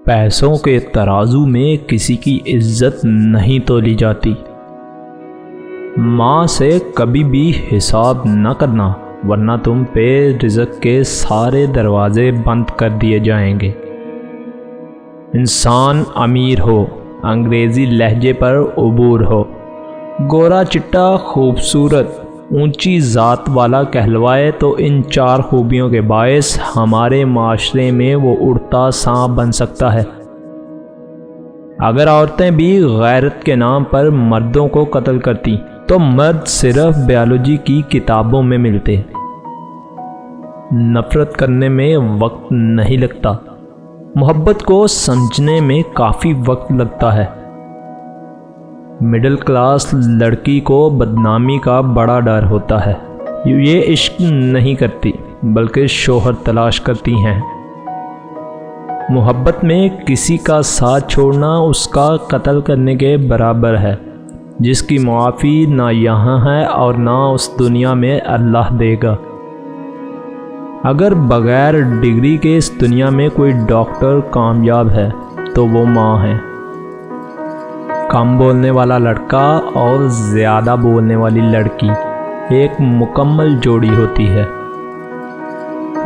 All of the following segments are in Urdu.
پیسوں کے ترازو میں کسی کی عزت نہیں تولی جاتی۔ ماں سے کبھی بھی حساب نہ کرنا ورنہ تم پہ رزق کے سارے دروازے بند کر دیے جائیں گے۔ انسان امیر ہو، انگریزی لہجے پر عبور ہو، گورا چٹا خوبصورت اونچی ذات والا کہلوائے تو ان 4 خوبیوں کے باعث ہمارے معاشرے میں وہ اڑتا سانپ بن سکتا ہے۔ اگر عورتیں بھی غیرت کے نام پر مردوں کو قتل کرتی تو مرد صرف بیالوجی کی کتابوں میں ملتے۔ نفرت کرنے میں وقت نہیں لگتا، محبت کو سمجھنے میں کافی وقت لگتا ہے۔ مڈل کلاس لڑکی کو بدنامی کا بڑا ڈر ہوتا ہے، یہ عشق نہیں کرتی بلکہ شوہر تلاش کرتی ہیں۔ محبت میں کسی کا ساتھ چھوڑنا اس کا قتل کرنے کے برابر ہے، جس کی معافی نہ یہاں ہے اور نہ اس دنیا میں اللہ دے گا۔ اگر بغیر ڈگری کے اس دنیا میں کوئی ڈاکٹر کامیاب ہے تو وہ ماں ہے۔ کم بولنے والا لڑکا اور زیادہ بولنے والی لڑکی ایک مکمل جوڑی ہوتی ہے۔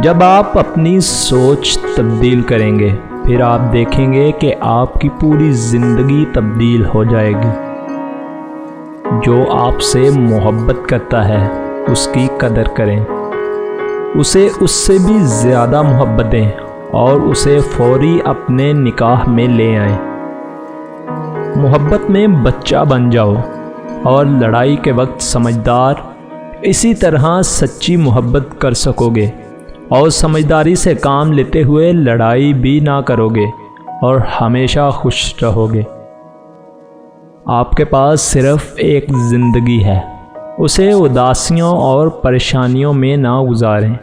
جب آپ اپنی سوچ تبدیل کریں گے پھر آپ دیکھیں گے کہ آپ کی پوری زندگی تبدیل ہو جائے گی۔ جو آپ سے محبت کرتا ہے اس کی قدر کریں، اسے اس سے بھی زیادہ محبت دیں اور اسے فوری اپنے نکاح میں لے آئیں۔ محبت میں بچہ بن جاؤ اور لڑائی کے وقت سمجھدار، اسی طرح سچی محبت کر سکو گے اور سمجھداری سے کام لیتے ہوئے لڑائی بھی نہ کرو گے اور ہمیشہ خوش رہو گے۔ آپ کے پاس صرف ایک زندگی ہے، اسے اداسیوں اور پریشانیوں میں نہ گزاریں۔